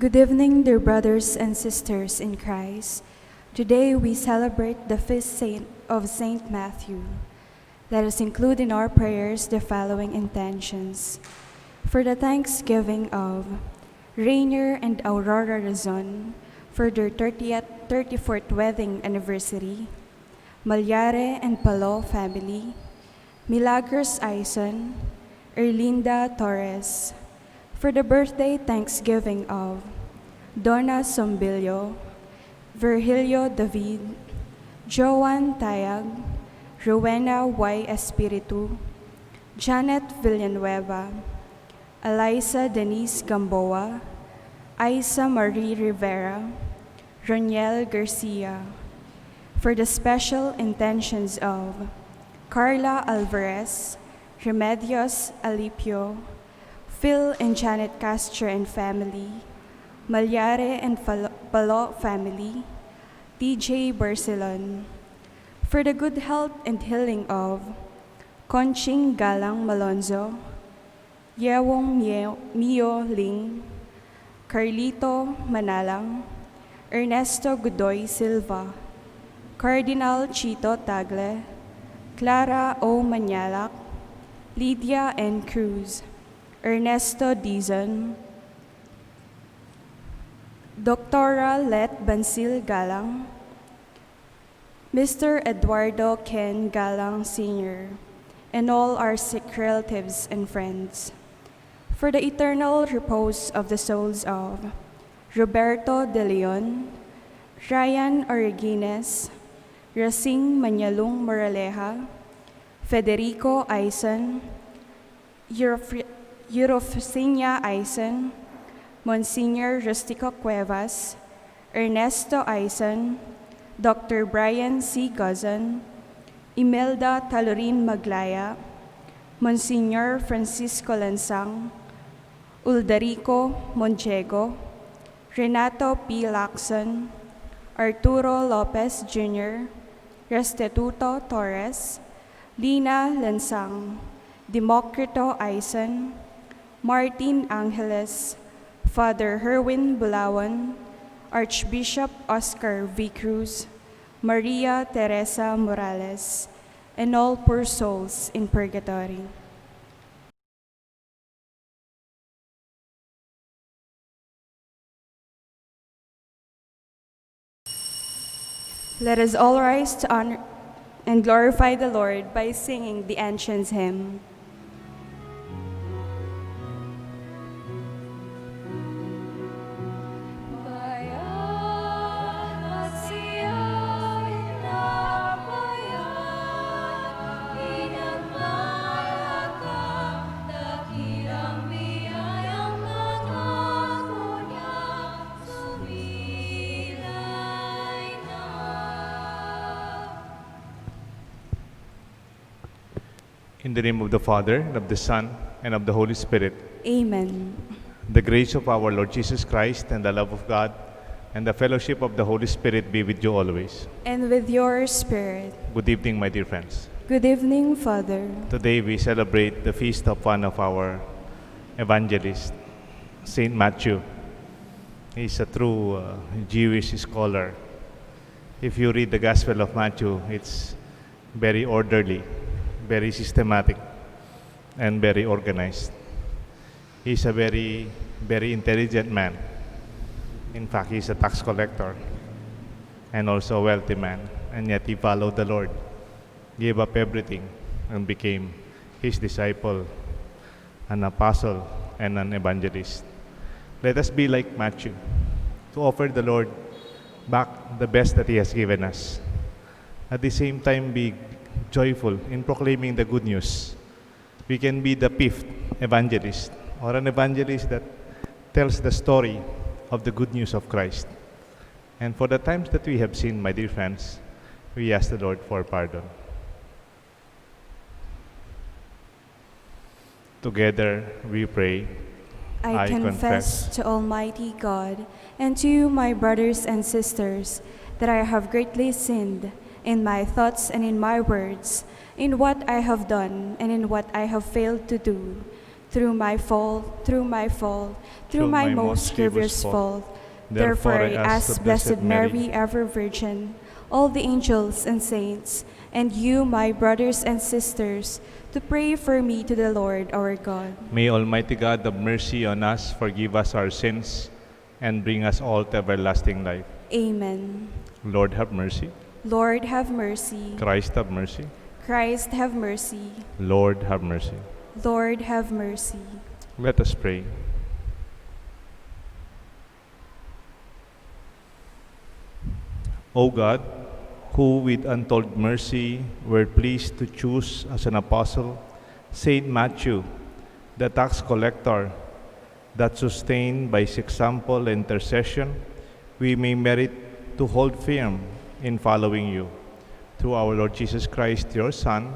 Good evening, dear brothers and sisters in Christ. Today we celebrate the feast of Saint Matthew. Let us include in our prayers the following intentions. For the thanksgiving of Rainier and Aurora Razon for their 34th wedding anniversary, Malyare and Palo family, Milagros Aison, Erlinda Torres, for the birthday thanksgiving of Donna Sombilio, Virgilio David, Joan Tayag, Rowena Y. Espiritu, Janet Villanueva, Eliza Denise Gamboa, Isa Marie Rivera, Roniel Garcia, for the special intentions of Carla Alvarez, Remedios Alipio, Phil and Janet Castro and family, Malyare and Palo family, TJ Barcelon, for the good health and healing of Conching Galang Malonzo, Yewong Mio Ling, Carlito Manalang, Ernesto Godoy Silva, Cardinal Chito Tagle, Clara O. Manyalak, Lydia N. Cruz, Ernesto Dizon, Dr. Let Bansil Galang, Mr. Eduardo Ken Galang Sr., and all our sick relatives and friends. For the eternal repose of the souls of Roberto De Leon, Ryan Origines, Racing Manyalong Moraleja, Federico Aison, Eurofenia Eisen, Monsignor Rustico Cuevas, Ernesto Eisen, Dr. Brian C. Guzan, Imelda Talorin Maglaya, Monsignor Francisco Lansang, Uldarico Monchego, Renato P. Lacson, Arturo Lopez Jr., Restituto Torres, Lina Lansang, Democrito Eisen, Martin Angeles, Father Herwin Bulawan, Archbishop Oscar V. Cruz, Maria Teresa Morales, and all poor souls in purgatory. Let us all rise to honor and glorify the Lord by singing the Ancients hymn. In the name of the Father, and of the Son, and of the Holy Spirit. Amen. The grace of our Lord Jesus Christ, and the love of God, and the fellowship of the Holy Spirit be with you always. And with your spirit. Good evening, my dear friends. Good evening, Father. Today we celebrate the feast of one of our evangelists, Saint Matthew. He's a true Jewish scholar. If you read the Gospel of Matthew, it's very orderly, very systematic, and very organized. He's a very, very intelligent man. In fact, he's a tax collector and also a wealthy man. And yet he followed the Lord, gave up everything, and became his disciple, an apostle, and an evangelist. Let us be like Matthew, to offer the Lord back the best that he has given us. At the same time, be joyful in proclaiming the good news. We can be the fifth evangelist, or an evangelist that tells the story of the good news of Christ. And for the times that we have sinned, my dear friends, we ask the Lord for pardon. Together we pray. I confess to Almighty God and to you, my brothers and sisters, that I have greatly sinned in my thoughts and in my words, in what I have done and in what I have failed to do, through my most grievous fault. Therefore I ask Blessed Mary, ever Virgin, all the angels and saints, and you, my brothers and sisters, to pray for me to the Lord our God. May Almighty God have mercy on us, forgive us our sins, and bring us all to everlasting life. Amen. Lord, have mercy. Lord, have mercy. Christ, have mercy. Christ, have mercy. Lord, have mercy. Lord, have mercy. Let us pray. O God, who with untold mercy were pleased to choose as an apostle Saint Matthew, the tax collector, that sustained by his example and intercession, we may merit to hold firm in following you. Through our Lord Jesus Christ, your Son,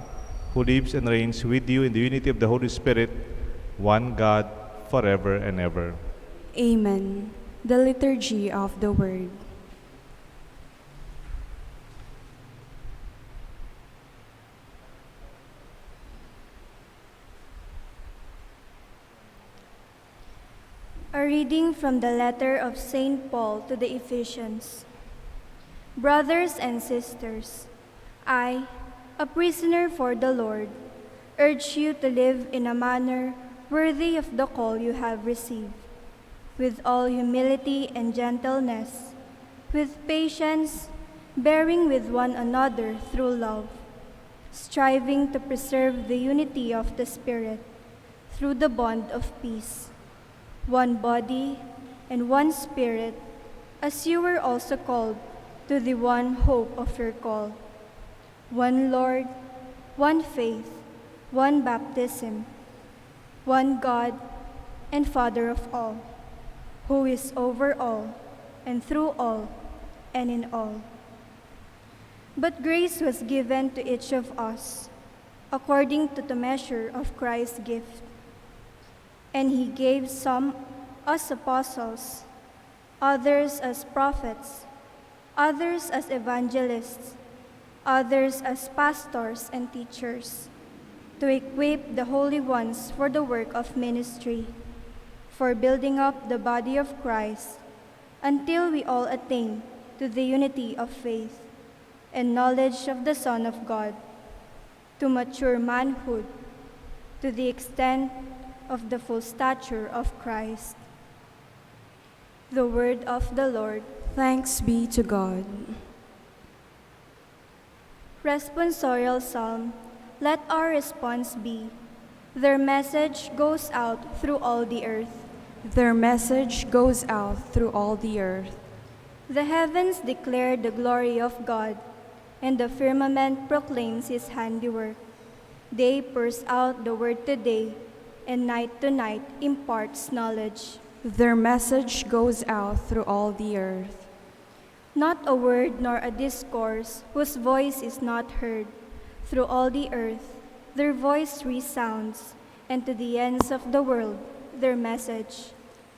who lives and reigns with you in the unity of the Holy Spirit, one God, forever and ever. Amen. The Liturgy of the Word. A reading from the letter of St. Paul to the Ephesians. Brothers and sisters, I, a prisoner for the Lord, urge you to live in a manner worthy of the call you have received, with all humility and gentleness, with patience, bearing with one another through love, striving to preserve the unity of the Spirit through the bond of peace. One body and one Spirit, as you were also called to the one hope of your call. One Lord, one faith, one baptism, one God and Father of all, who is over all and through all and in all. But grace was given to each of us according to the measure of Christ's gift. And he gave some as apostles, others as prophets, others as evangelists, others as pastors and teachers, to equip the holy ones for the work of ministry, for building up the body of Christ, until we all attain to the unity of faith and knowledge of the Son of God, to mature manhood, to the extent of the full stature of Christ. The word of the Lord. Thanks be to God. Responsorial Psalm. Let our response be, their message goes out through all the earth. Their message goes out through all the earth. The heavens declare the glory of God, and the firmament proclaims his handiwork. Day pours out the word to day, and night to night imparts knowledge. Their message goes out through all the earth. Not a word nor a discourse whose voice is not heard. Through all the earth their voice resounds, and to the ends of the world their message.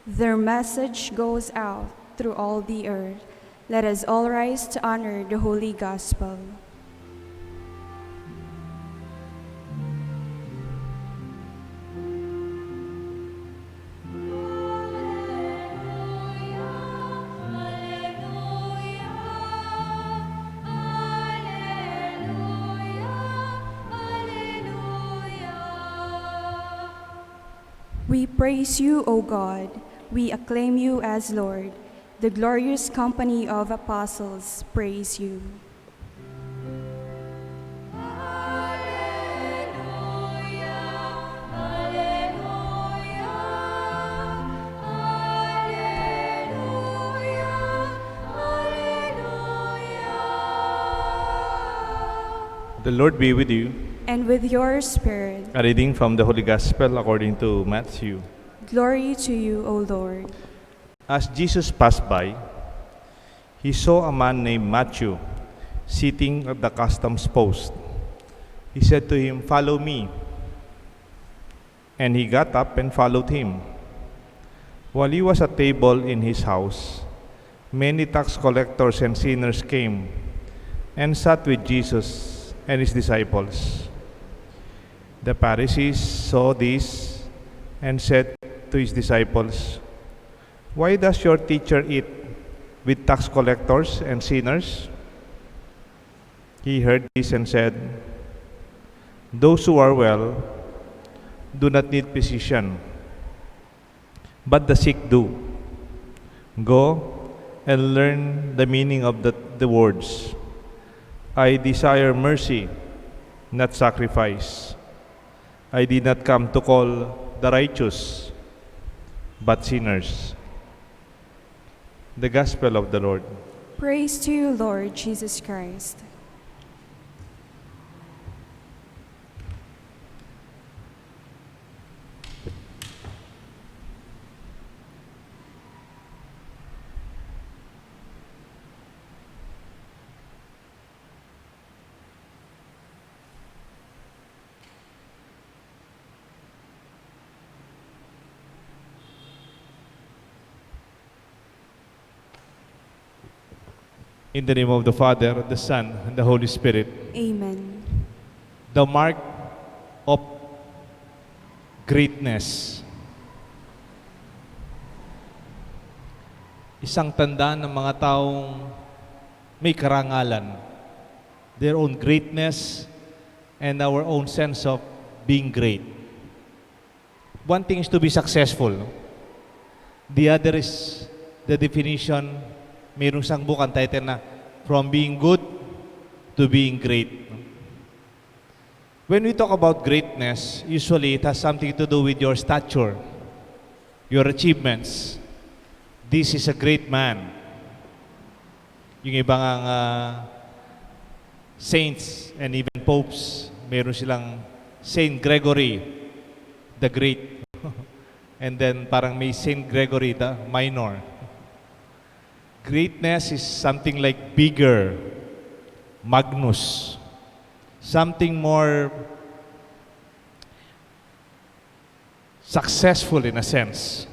Their message goes out through all the earth. Let us all rise to honor the Holy Gospel. We praise you, O God. We acclaim you as Lord. The glorious company of apostles praise you. The Lord be with you. And with your spirit, A reading from the Holy Gospel according to Matthew. glory to you, O Lord. As Jesus passed by, he saw a man named Matthew sitting at the customs post. He said to him, "Follow me." And he got up and followed him. While he was at table in his house, many tax collectors and sinners came and sat with Jesus and his disciples. The Pharisees saw this and said to his disciples, "Why does your teacher eat with tax collectors and sinners?" He heard this and said, "Those who are well do not need physician, but the sick do. Go and learn the meaning of the words, 'I desire mercy, not sacrifice.' I did not come to call the righteous, but sinners." The Gospel of the Lord. Praise to you, Lord Jesus Christ. In the name of the Father, the Son, and the Holy Spirit. Amen. The mark of greatness. Isang tanda ng mga taong may karangalan. Their own greatness and our own sense of being great. One thing is to be successful. The other is the definition. Mayroong isang book ang title na From Being Good to Being Great. When we talk about greatness, usually it has something to do with your stature, your achievements. This is a great man. Yung ibang saints and even popes, mayroon silang Saint Gregory the Great. And then parang may Saint Gregory the Minor. Greatness is something like bigger, magnus, something more successful in a sense.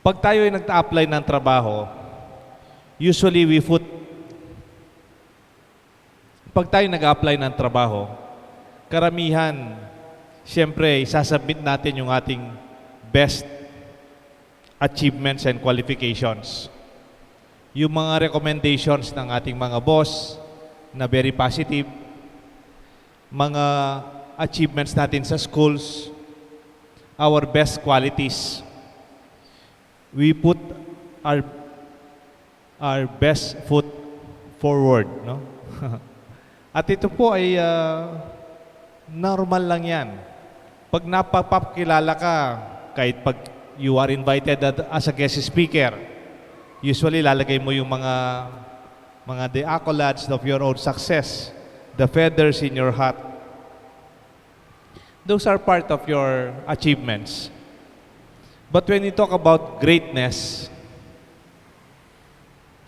Pag tayo ay nag-apply ng trabaho, usually pag tayo nag-apply ng trabaho, karamihan, siyempre, isasubmit natin yung ating best achievements and qualifications. Yung mga recommendations ng ating mga boss na very positive, mga achievements natin sa schools, our best qualities. We put our best foot forward, no? At ito po ay normal lang yan. Pag napapakilala ka, kahit pag you are invited as a guest speaker, usually lalagay mo yung mga the accolades of your own success, the feathers in your hat. Those are part of your achievements. But when you talk about greatness,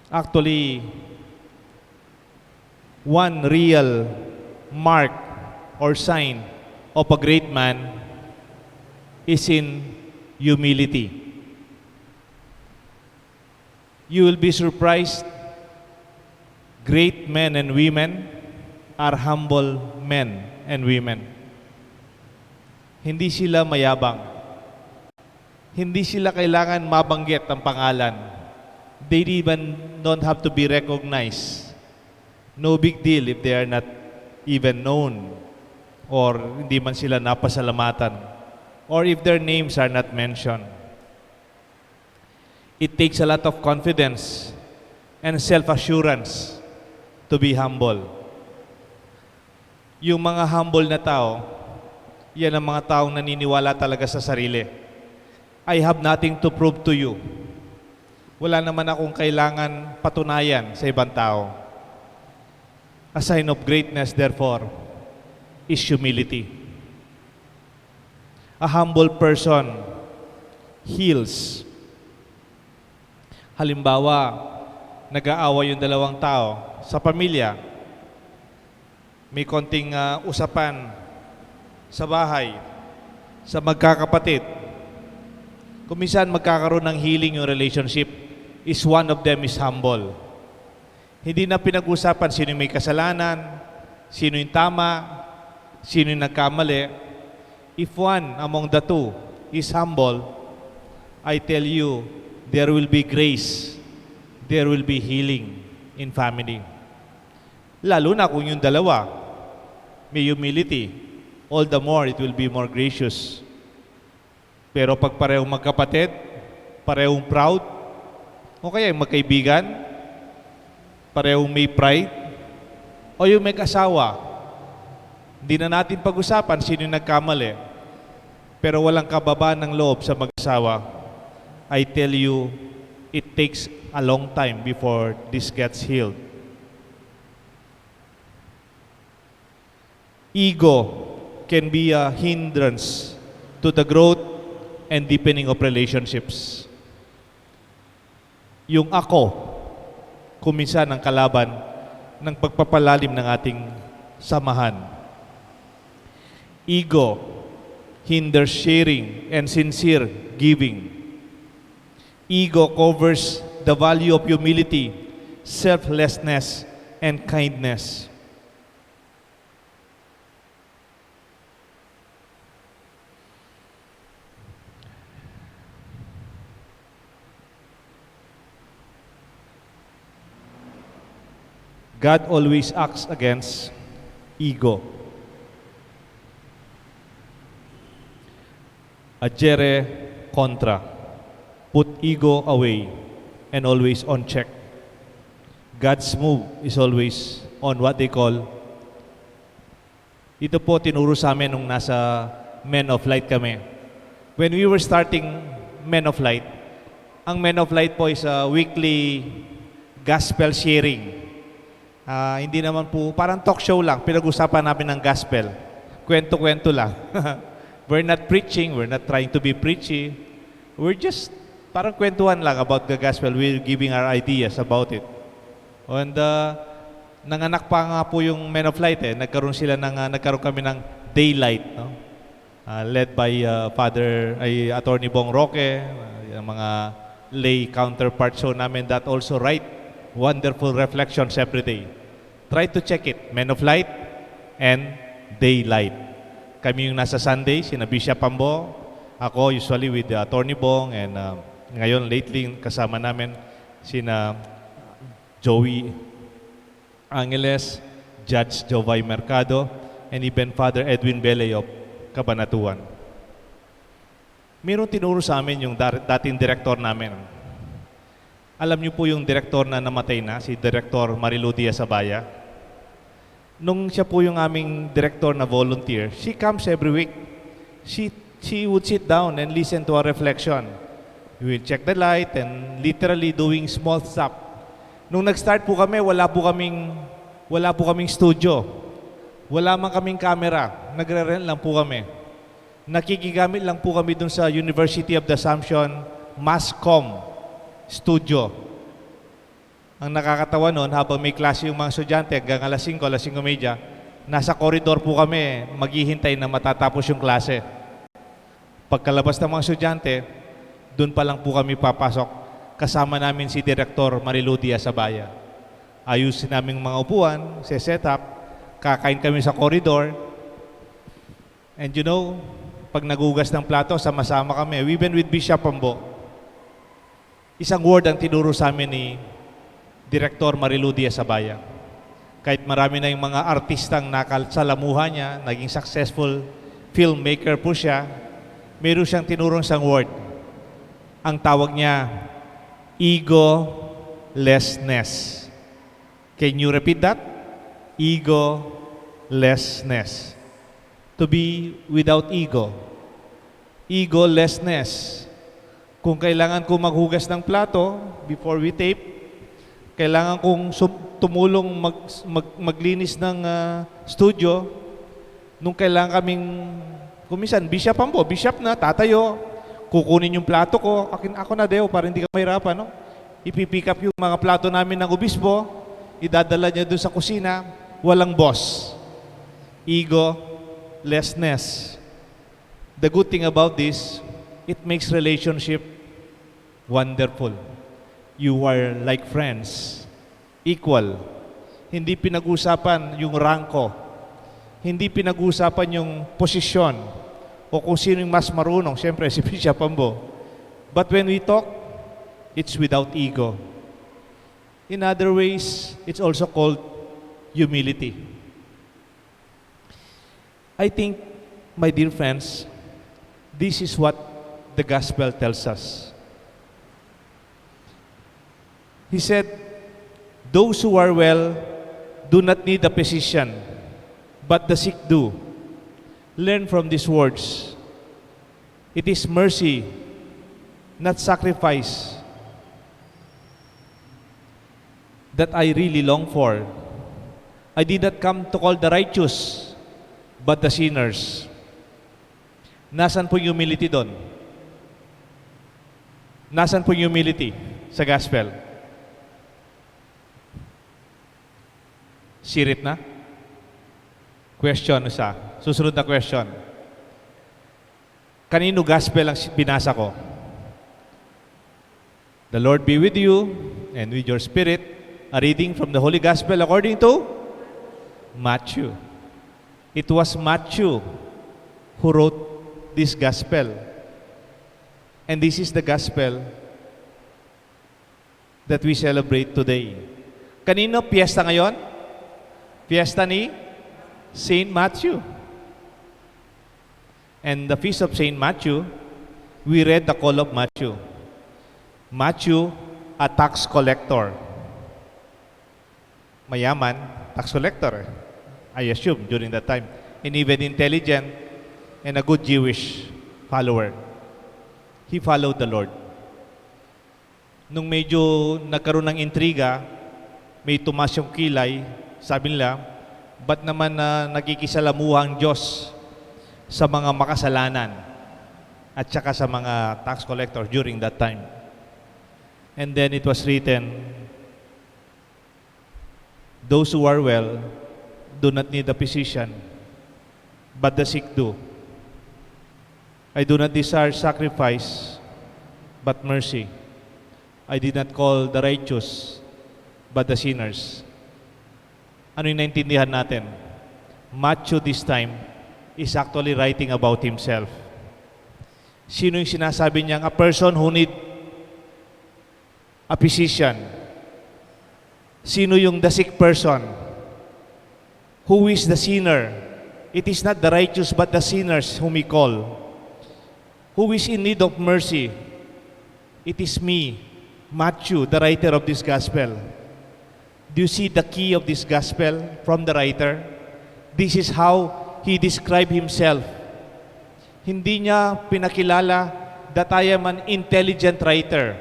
actually, one real mark or sign of a great man is in humility. You will be surprised, great men and women are humble men and women. Hindi sila mayabang. Hindi sila kailangan mabanggit ang pangalan. They even don't have to be recognized. No big deal if they are not even known or hindi man sila napasalamatan or if their names are not mentioned. It takes a lot of confidence and self-assurance to be humble. Yung mga humble na tao, yan ang mga taong naniniwala talaga sa sarili. I have nothing to prove to you. Wala naman akong kailangan patunayan sa ibang tao. A sign of greatness, therefore, is humility. A humble person heals. Halimbawa, nag-aaway yung dalawang tao sa pamilya. May konting usapan sa bahay, sa magkakapatid. Kung minsan magkakaroon ng healing yung relationship, is one of them is humble. Hindi na pinag-usapan sino yung may kasalanan, sino yung tama, sino yung nagkamali. If one among the two is humble, I tell you, there will be grace, there will be healing in family. Lalo na kung yung dalawa may humility, all the more it will be more gracious. Pero pag parehong magkapatid, parehong proud, o kaya yung magkaibigan, parehong may pride, o yung may kasawa, hindi na natin pag-usapan sino yung nagkamali, pero walang kababa ng loob sa mag-asawa, I tell you, it takes a long time before this gets healed. Ego can be a hindrance to the growth and deepening of relationships. Yung ako, kuminsan ang kalaban ng pagpapalalim ng ating samahan. Ego hinders sharing and sincere giving. Ego covers the value of humility, selflessness, and kindness. God always acts against ego. Agere contra. Put ego away and always on check. God's move is always on what they call, ito po tinuro sa amin nung nasa Men of Light kami. When we were starting Men of Light, ang Men of Light po is a weekly gospel sharing. Hindi naman po, parang talk show lang, pinag-usapan namin ng gospel. Kwento-kwento lang. We're not preaching, we're not trying to be preachy. We're just parang kwentuhan lang about the gospel. We're giving our ideas about it. And nanganak pa nga po yung Men of Light eh. Nagkaroon kami ng Daylight, no? Led by Attorney Bong Roque, yung mga lay counterparts so namin that also write wonderful reflections every day. Try to check it, Men of Light and Daylight. Kami yung nasa Sunday, sina Bishop Ambo, ako usually with the Attorney Bong, and ngayon lately kasama namin sina Joey Angeles, Judge Jovay Mercado, and even Father Edwin Bele of Cabanatuan. Mayroong tinuro sa amin yung dating direktor namin. Alam niyo po yung direktor na namatay na, si Director Marilu Diaz-Abaya. Nung siya po yung aming director na volunteer, she comes every week. She would sit down and listen to our reflection. We will check the light and literally doing small stuff. Nung nag-start po kami, wala po kaming studio. Wala man kaming camera. Nagre-rent lang po kami. Nakikigamit lang po kami dun sa University of the Assumption Masscom Studio. Ang nakakatawa nun, habang may klase yung mga estudyante, hanggang alas 5:30, nasa koridor po kami, maghihintay na matatapos yung klase. Pagkalabas ng mga estudyante, doon pa lang po kami papasok. Kasama namin si Director Marilu Diaz-Abaya. Ayusin namin mga upuan, set up, kakain kami sa koridor. And you know, pag nagugas ng plato, sama-sama kami. We've been with Bishop Ambo. Isang word ang tinuro sa amin ni Director Marilu Diaz-Abaya. Kahit marami na yung mga artistang nakasalamuhan niya, naging successful filmmaker po siya, meron siyang tinurong isang word. Ang tawag niya, egolessness. Can you repeat that? Egolessness. To be without ego. Egolessness. Kung kailangan kong maghugas ng plato before we tape, kailangan kong tumulong maglinis ng studio, nung kailangan kaming, kuminsan, Bishop Ambo, Bishop na, tatayo, kukunin yung plato ko, ako na Deo, para hindi ka mahirapan, no? Ipipick up yung mga plato namin ng obispo, idadala niya doon sa kusina, walang boss. Egolessness. The good thing about this, it makes relationship wonderful. You are like friends, equal. Hindi pinag-usapan yung ranko. Hindi pinag-usapan yung posisyon o kung sino yung mas marunong. Siyempre, si Bishop Ambo. But when we talk, it's without ego. In other ways, it's also called humility. I think, my dear friends, this is what the gospel tells us. He said, those who are well do not need a physician, but the sick do. Learn from these words. It is mercy, not sacrifice, that I really long for. I did not come to call the righteous, but the sinners. Nasaan po yung humility doon? Nasaan po yung humility sa gospel? Sirit na? Question isa. Susunod na question. Kanino gospel ang binasa ko? The Lord be with you and with your spirit. A reading from the Holy Gospel according to Matthew. It was Matthew who wrote this gospel. And this is the gospel that we celebrate today. Kanino piyesta ngayon? Fiesta ni Saint Matthew. And the feast of Saint Matthew, we read the call of Matthew. Matthew, a tax collector. Mayaman, tax collector, I assume, during that time. And even intelligent and a good Jewish follower. He followed the Lord. Nung medyo nagkaroon ng intriga, may tumas yung kilay, sabi nila, ba't naman na nagkikisalamuha ang Diyos sa mga makasalanan at saka sa mga tax collectors during that time. And then it was written, those who are well do not need a physician, but the sick do. I do not desire sacrifice, but mercy. I did not call the righteous, but the sinners. Ano yung naintindihan natin? Matthew this time is actually writing about himself. Sino yung sinasabi niyang a person who need a physician? Sino yung the sick person? Who is the sinner? It is not the righteous but the sinners whom he call. Who is in need of mercy? It is me, Matthew, the writer of this gospel. Do you see the key of this gospel from the writer? This is how he described himself. Hindi niya pinakilala that I am an intelligent writer.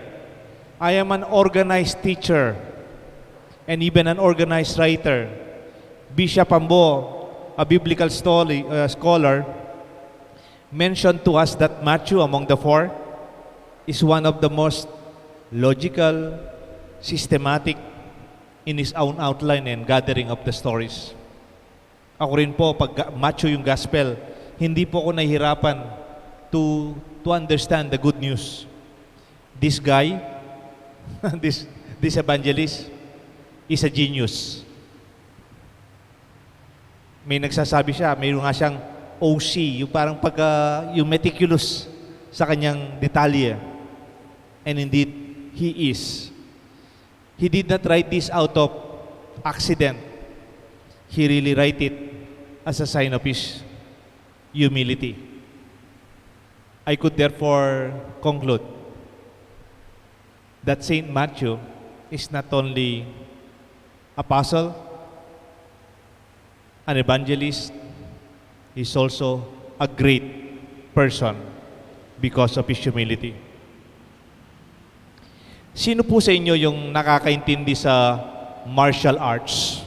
I am an organized teacher and even an organized writer. Bishop Ambo, a biblical scholar, mentioned to us that Matthew, among the four, is one of the most logical, systematic in his own outline and gathering of the stories. Ako rin po, pag Matthew yung gospel, hindi po ako nahihirapan to understand the good news. This guy, this evangelist, is a genius. May nagsasabi siya, mayroon nga siyang OC, yung parang yung meticulous sa kanyang detalye. And indeed, he is. He did not write this out of accident. He really write it as a sign of his humility. I could therefore conclude that Saint Matthew is not only apostle, an evangelist, is also a great person because of his humility. Sino po sa inyo yung nakakaintindi sa martial arts?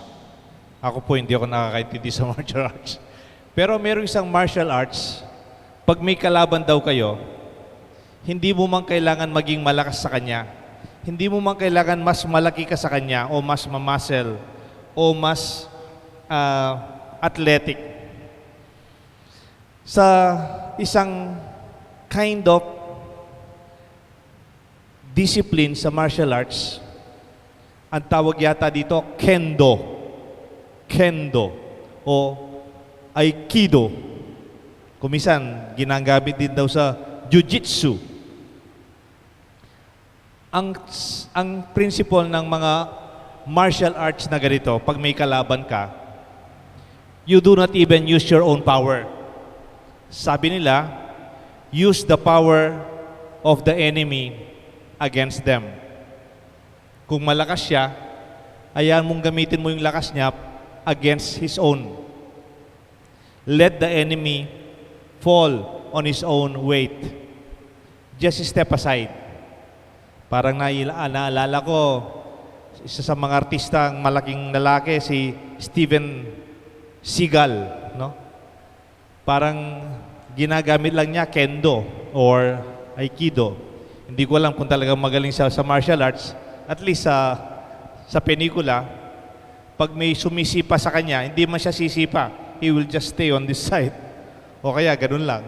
Ako po hindi ako nakakaintindi sa martial arts. Pero mayroong isang martial arts, pag may kalaban daw kayo, hindi mo man kailangan maging malakas sa kanya. Hindi mo man kailangan mas malaki ka sa kanya o mas mamuscle o mas athletic. Sa isang kind of discipline sa martial arts, ang tawag yata dito, kendo. Kendo o aikido. Kumisan, ginagamit din daw sa jiu-jitsu. Ang principle ng mga martial arts na ganito, pag may kalaban ka, you do not even use your own power. Sabi nila, use the power of the enemy against them. Kung malakas siya, ayan mong gamitin mo yung lakas niya against his own. Let the enemy fall on his own weight. Just step aside. Parang naalala ko, isa sa mga artistang malaking lalaki, si Steven Seagal, no? Parang ginagamit lang niya kendo or aikido. Hindi ko alam kung talagang magaling siya sa martial arts. At least sa pelikula, pag may sumisipa sa kanya, hindi man siya sisipa. He will just stay on this side. O kaya, ganun lang.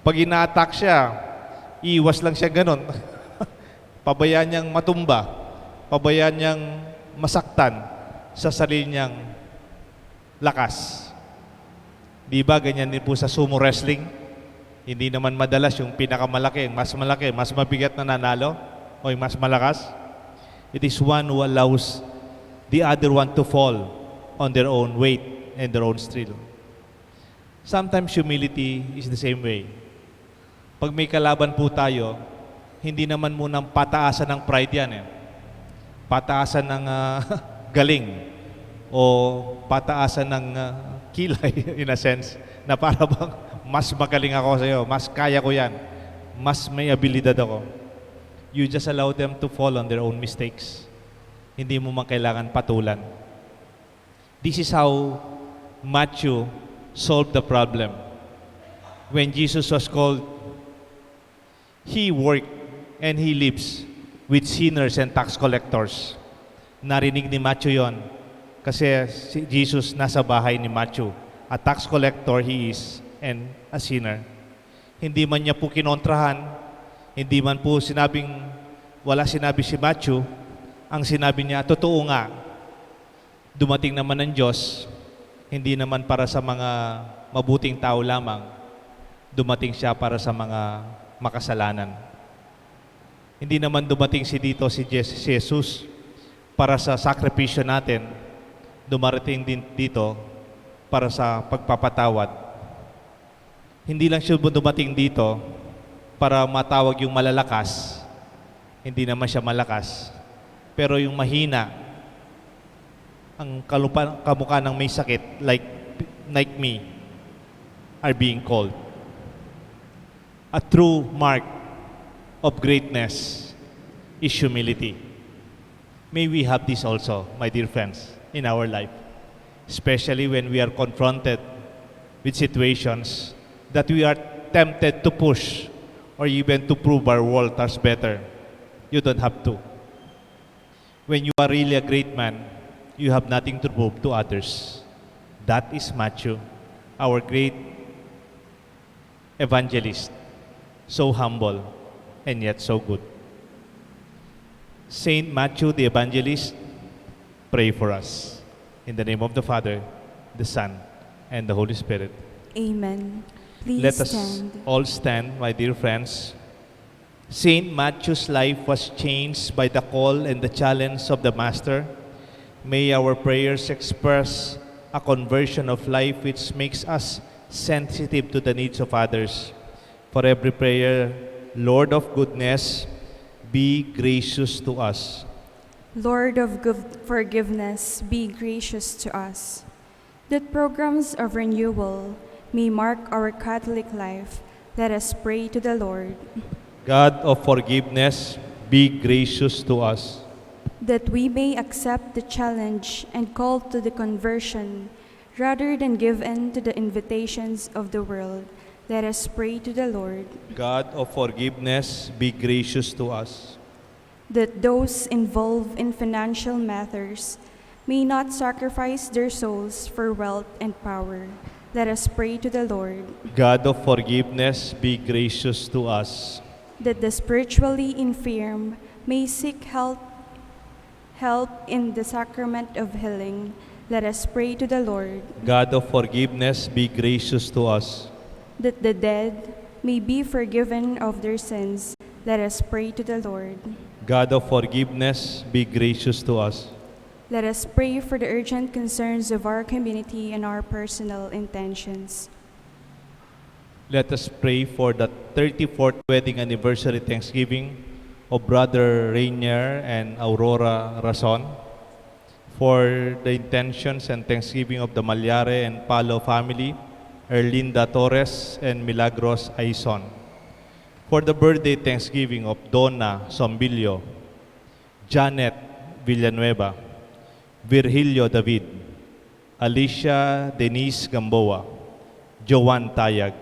Pag ina-attack siya, iwas lang siya ganun. Pabayaan niyang matumba. Pabayaan niyang masaktan sa sarili niyang lakas. Di ba ganyan din po sa sumo wrestling? Hindi naman madalas yung pinakamalaki, mas mabigat na nanalo o yung mas malakas. It is one who allows the other one to fall on their own weight and their own strength. Sometimes humility is the same way. Pag may kalaban po tayo, hindi naman munang pataasan ng pride yan. Pataasan ng galing o pataasan ng kilay in a sense na para bang mas magaling ako sa iyo, mas kaya ko yan, mas may abilidad ako. You just allow them to fall on their own mistakes. Hindi mo man kailangan patulan. This is how Matthew solved the problem. when Jesus was called, He worked and He lives with sinners and tax collectors. Narinig ni Matthew yon kasi si Jesus nasa bahay ni Matthew. A tax collector he is and a sinner. Hindi man niya po kinontrahan, hindi man po wala sinabi si Matthew, ang sinabi niya, totoo nga, dumating naman ng Diyos, hindi naman para sa mga mabuting tao lamang, dumating siya para sa mga makasalanan. Hindi naman dumating si Jesus para sa sakripisyo natin, dumarating din dito para sa pagpapatawad. Hindi lang siya dumating dito para matawag yung malalakas, hindi naman siya malakas, pero yung mahina, ang kamukha ng may sakit, like me, are being called. A true mark of greatness is humility. May we have this also, my dear friends, in our life, especially when we are confronted with situations that we are tempted to push or even to prove our world as better. You don't have to. When you are really a great man, you have nothing to prove to others. That is Matthew, our great evangelist, so humble and yet so good. Saint Matthew the Evangelist, pray for us. In the name of the Father, the Son, and the Holy Spirit. Amen. Please Let us stand. all stand, my dear friends. Saint Matthew's life was changed by the call and the challenge of the Master. May our prayers express a conversion of life which makes us sensitive to the needs of others. For every prayer, Lord of goodness, be gracious to us. Lord of forgiveness, be gracious to us. That programs of renewal may mark our Catholic life, let us pray to the Lord. God of forgiveness, be gracious to us. That we may accept the challenge and call to the conversion, rather than give in to the invitations of the world, let us pray to the Lord. God of forgiveness, be gracious to us. That those involved in financial matters may not sacrifice their souls for wealth and power, let us pray to the Lord. God of forgiveness, be gracious to us. That the spiritually infirm may seek help in the sacrament of healing, let us pray to the Lord. God of forgiveness, be gracious to us. That the dead may be forgiven of their sins, let us pray to the Lord. God of forgiveness, be gracious to us. Let us pray for the urgent concerns of our community and our personal intentions. Let us pray for the 34th wedding anniversary Thanksgiving of Brother Rainier and Aurora Rason, for the intentions and Thanksgiving of the Malyare and Palo family, Erlinda Torres and Milagros Aison, for the birthday Thanksgiving of Donna Sombilio, Janet Villanueva, Virgilio David, Alicia Denise Gamboa, Joan Tayag,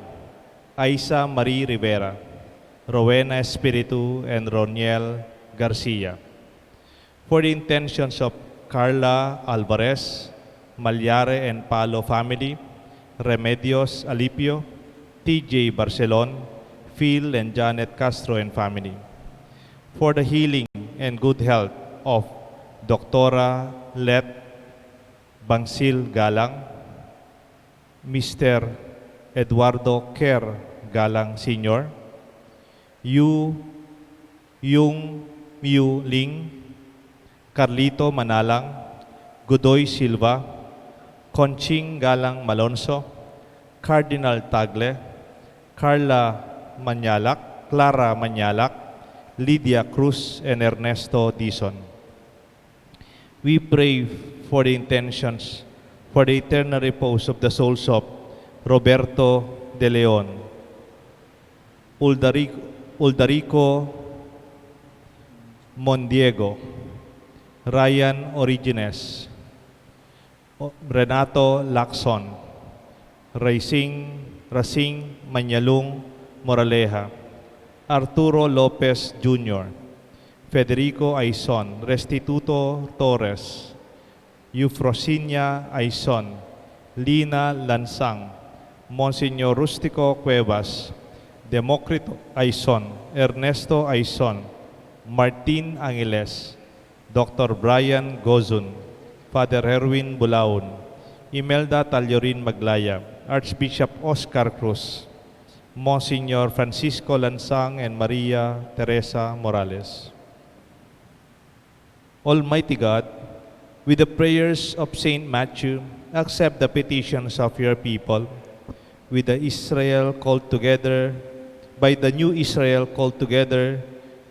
Aisa Marie Rivera, Rowena Espiritu, and Roniel Garcia. For the intentions of Carla Alvarez, Malyare and Palo family, Remedios Alipio, TJ Barcelon, Phil and Janet Castro and family. For the healing and good health of Doctora Let Bangsil Galang, Mr. Eduardo Kerr Galang Sr., Yung Miu Ling, Carlito Manalang, Godoy Silva, Conching Galang Malonzo, Cardinal Tagle, Clara Manyalak, Lydia Cruz, and Ernesto Dizon. We pray for the intentions, for the eternal repose of the souls of Roberto De Leon, Uldarico Mondiego, Ryan Origines, Renato Lacson, Racing Racing Manyalung Moraleja, Arturo Lopez Jr., Federico Aizon, Restituto Torres, Eufrosinia Aizon, Lina Lansang, Monsignor Rustico Cuevas, Democrito Aizon, Ernesto Aizon, Martin Angeles, Dr. Brian Gozun, Father Erwin Bulaon, Imelda Taliorin Maglaya, Archbishop Oscar Cruz, Monsignor Francisco Lansang and Maria Teresa Morales. Almighty God, with the prayers of Saint Matthew, accept the petitions of your people, with the Israel called together, by the new Israel called together,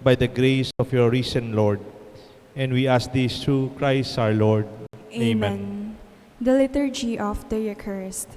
by the grace of your risen Lord. And we ask this through Christ our Lord. Amen. The Liturgy of the Eucharist.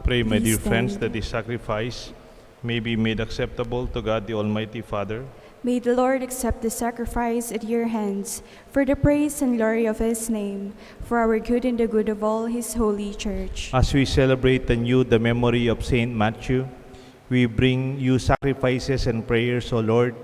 Pray, my Please dear friends, stand. that this sacrifice may be made acceptable to God the Almighty Father. May the Lord accept the sacrifice at your hands for the praise and glory of his name, for our good and the good of all his holy church. As we celebrate anew the memory of Saint Matthew, we bring you sacrifices and prayers, O Lord,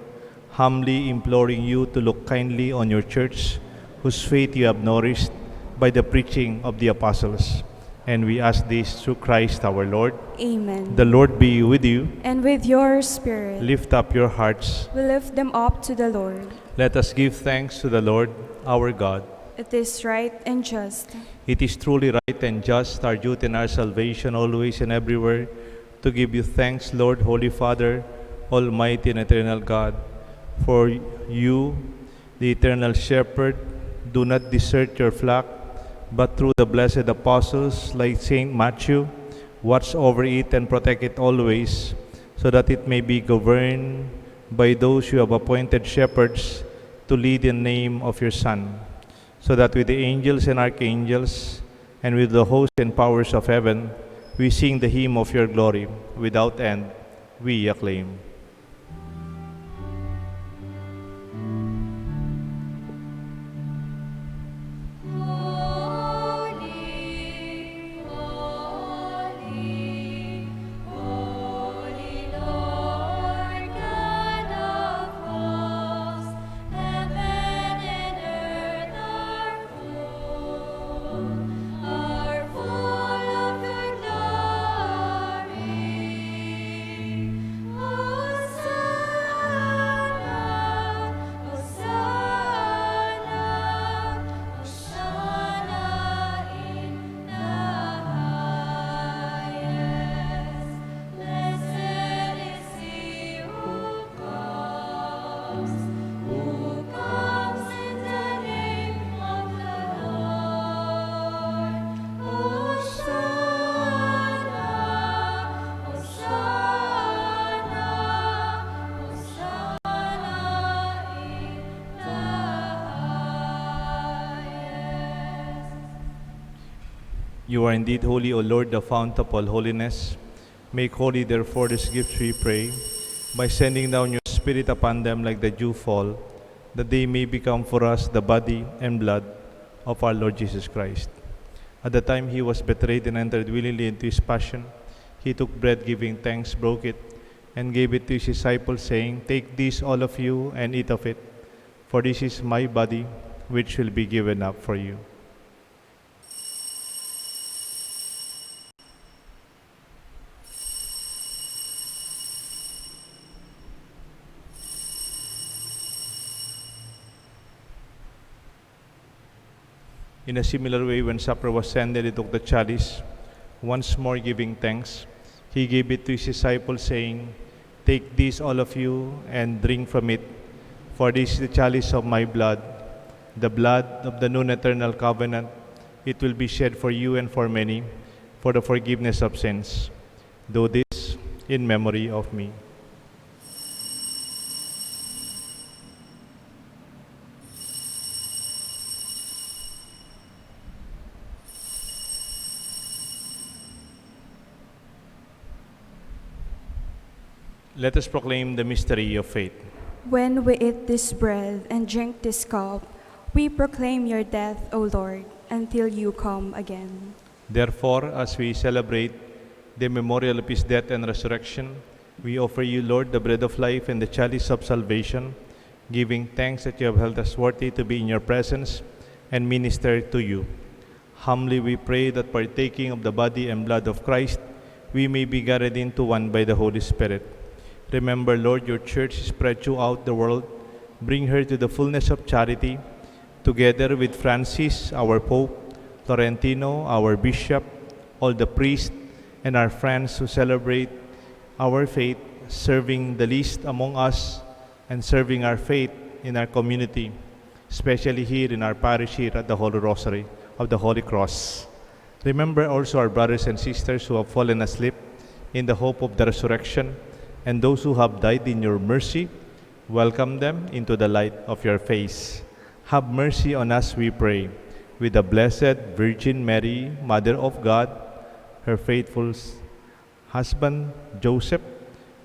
humbly imploring you to look kindly on your church, whose faith you have nourished by the preaching of the apostles. And we ask this through Christ our Lord. Amen. The Lord be with you. And with your spirit, Lift up your hearts. we lift them up to the Lord. Let us give thanks to the Lord our God. It is right and just. It is truly right and just, our duty and our salvation, always and everywhere, to give you thanks, Lord, Holy Father, Almighty and eternal God. For you, the eternal shepherd, do not desert your flock, but through the blessed apostles like Saint Matthew, watch over it and protect it always, so that it may be governed by those you have appointed shepherds to lead in the name of your Son, so that with the angels and archangels and with the hosts and powers of heaven, we sing the hymn of your glory. Without end, we acclaim. Are full of your glory. You are indeed holy, O Lord, the fount of all holiness. Make holy, therefore, these gifts, we pray, by sending down your Spirit upon them like the dew fall, that they may become for us the body and blood of our Lord Jesus Christ. At the time he was betrayed and entered willingly into his passion, he took bread, giving thanks, broke it, and gave it to his disciples, saying, "Take this, all of you, and eat of it, for this is my body, which will be given up for you." In a similar way, when supper was ended, he took the chalice. Once more giving thanks, he gave it to his disciples, saying, "Take this, all of you, and drink from it, for this is the chalice of my blood, the blood of the new and eternal covenant. It will be shed for you and for many, for the forgiveness of sins. Do this in memory of me." Let us proclaim the mystery of faith. When we eat this bread and drink this cup, we proclaim your death, O Lord, until you come again. Therefore, as we celebrate the memorial of his death and resurrection, we offer you, Lord, the bread of life and the chalice of salvation, giving thanks that you have held us worthy to be in your presence and minister to you. Humbly we pray that partaking of the body and blood of Christ, we may be gathered into one by the Holy Spirit. Remember, Lord, your church spread throughout the world. Bring her to the fullness of charity, together with Francis, our Pope, Laurentino, our Bishop, all the priests, and our friends who celebrate our faith, serving the least among us and serving our faith in our community, especially here in our parish here at the Holy Rosary of the Holy Cross. Remember also our brothers and sisters who have fallen asleep in the hope of the resurrection, and those who have died in your mercy. Welcome them into the light of your face. Have mercy on us, we pray, with the Blessed Virgin Mary, Mother of God, her faithful husband Joseph,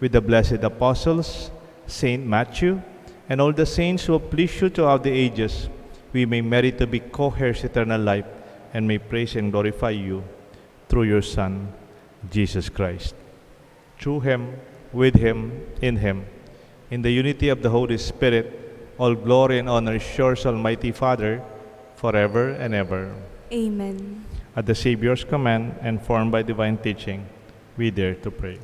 with the blessed apostles, Saint Matthew, and all the saints who have pleased you throughout the ages. We may merit to be co-heirs eternal life, and may praise and glorify you through your Son, Jesus Christ. Through him, with him, in the unity of the Holy Spirit, all glory and honor is yours, Almighty Father, forever and ever. Amen. At the Savior's command and formed by divine teaching, we dare to pray.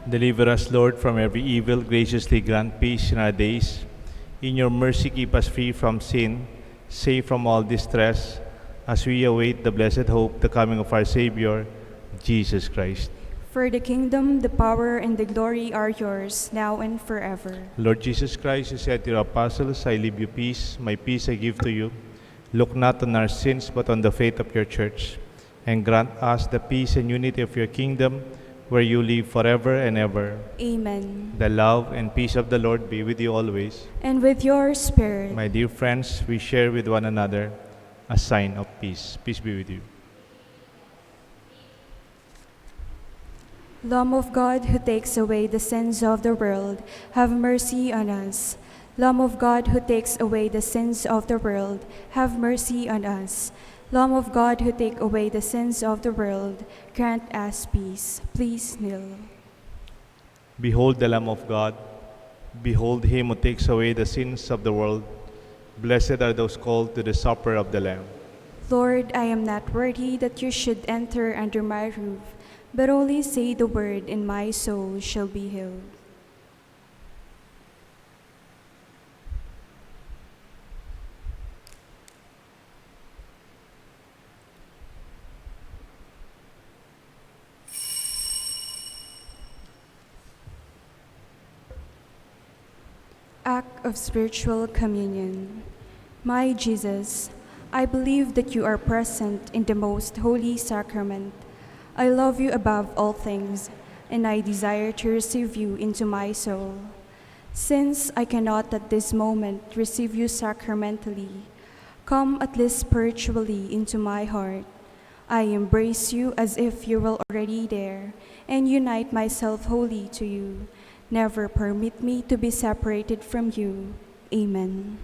Deliver us, Lord, from every evil. Graciously grant peace in our days. In your mercy, keep us free from sin, safe from all distress, as we await the blessed hope, the coming of our Savior, Jesus Christ. For the kingdom, the power, and the glory are yours, now and forever. Lord Jesus Christ, you said to your apostles, "I leave you peace, my peace I give to you. Look not on our sins, but on the faith of your church, and grant us the peace and unity of your kingdom, where you live forever and ever. Amen. The love and peace of the Lord be with you always. And with your spirit. My dear friends, we share with one another a sign of peace. Peace be with you. Lamb of God, who takes away the sins of the world, have mercy on us. Lamb of God, who takes away the sins of the world, have mercy on us. Lamb of God, who take away the sins of the world, grant us peace. Please kneel. Behold the Lamb of God. Behold him who takes away the sins of the world. Blessed are those called to the supper of the Lamb. Lord, I am not worthy that you should enter under my roof, but only say the word, and my soul shall be healed. Act of Spiritual Communion. My Jesus, I believe that you are present in the most holy sacrament. I love you above all things, and I desire to receive you into my soul. Since I cannot at this moment receive you sacramentally, come at least spiritually into my heart. I embrace you as if you were already there, and unite myself wholly to you. Never permit me to be separated from you. Amen.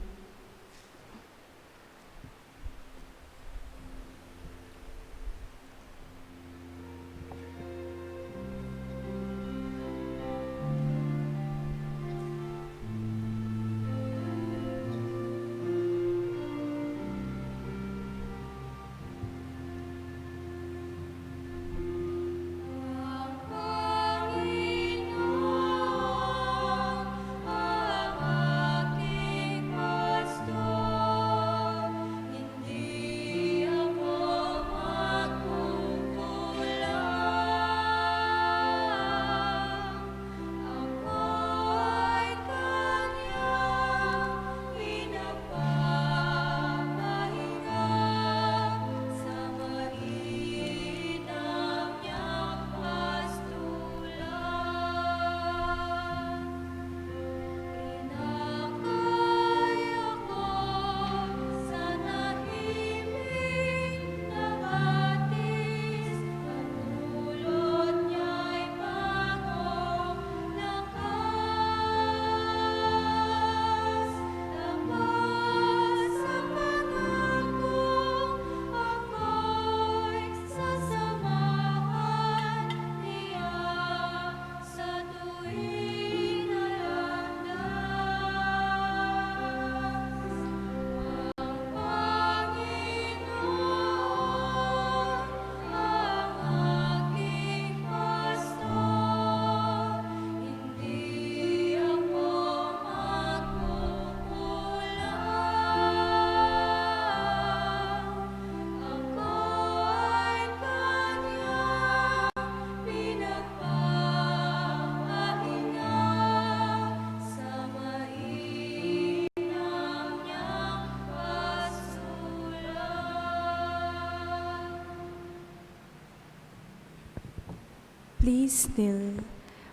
Please kneel.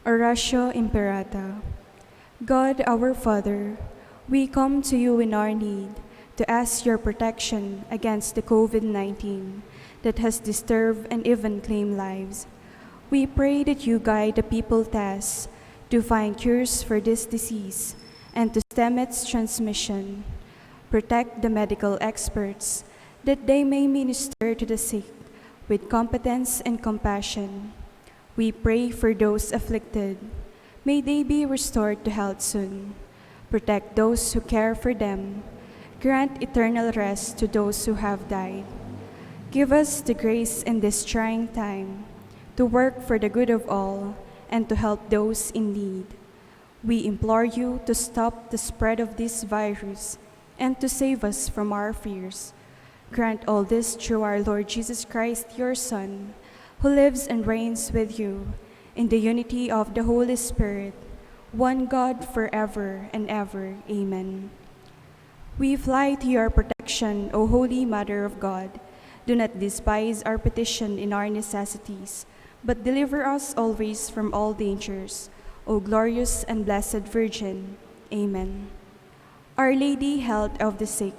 Oratio Imperata. God, our Father, we come to you in our need to ask your protection against the COVID-19 that has disturbed and even claimed lives. We pray that you guide the people tasked to find cures for this disease and to stem its transmission. Protect the medical experts that they may minister to the sick with competence and compassion. We pray for those afflicted. May they be restored to health soon. Protect those who care for them. Grant eternal rest to those who have died. Give us the grace in this trying time to work for the good of all and to help those in need. We implore you to stop the spread of this virus and to save us from our fears. Grant all this through our Lord Jesus Christ, your Son, who lives and reigns with you in the unity of the Holy Spirit, one God forever and ever. Amen. We fly to your protection, O Holy Mother of God. Do not despise our petition in our necessities, but deliver us always from all dangers, O glorious and blessed Virgin. Amen. Our Lady, health of the sick.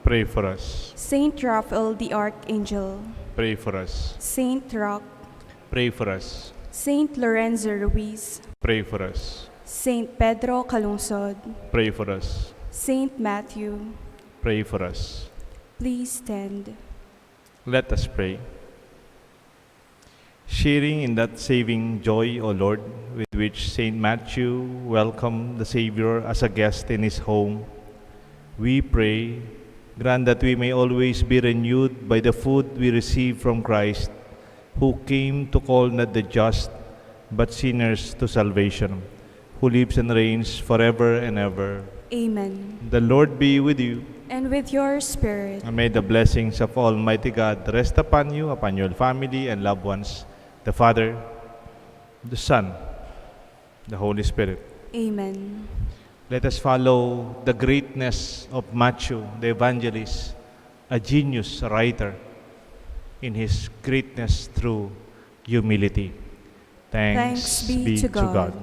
Pray for us. Saint Raphael the Archangel. Pray for us. Saint Roch. Pray for us. Saint Lorenzo Ruiz. Pray for us. Saint Pedro Calungsod. Pray for us. Saint Matthew. Pray for us. Please stand. Let us pray. Sharing in that saving joy, O Lord, with which Saint Matthew welcomed the Savior as a guest in his home, we pray, grant that we may always be renewed by the food we receive from Christ, who came to call not the just, but sinners to salvation, who lives and reigns forever and ever. Amen. The Lord be with you, And with your spirit. and may the blessings of Almighty God rest upon you, upon your family and loved ones, the Father, the Son, the Holy Spirit. Amen. Let us follow the greatness of Matthew, the evangelist, a genius writer, in his greatness through humility. Thanks be to God.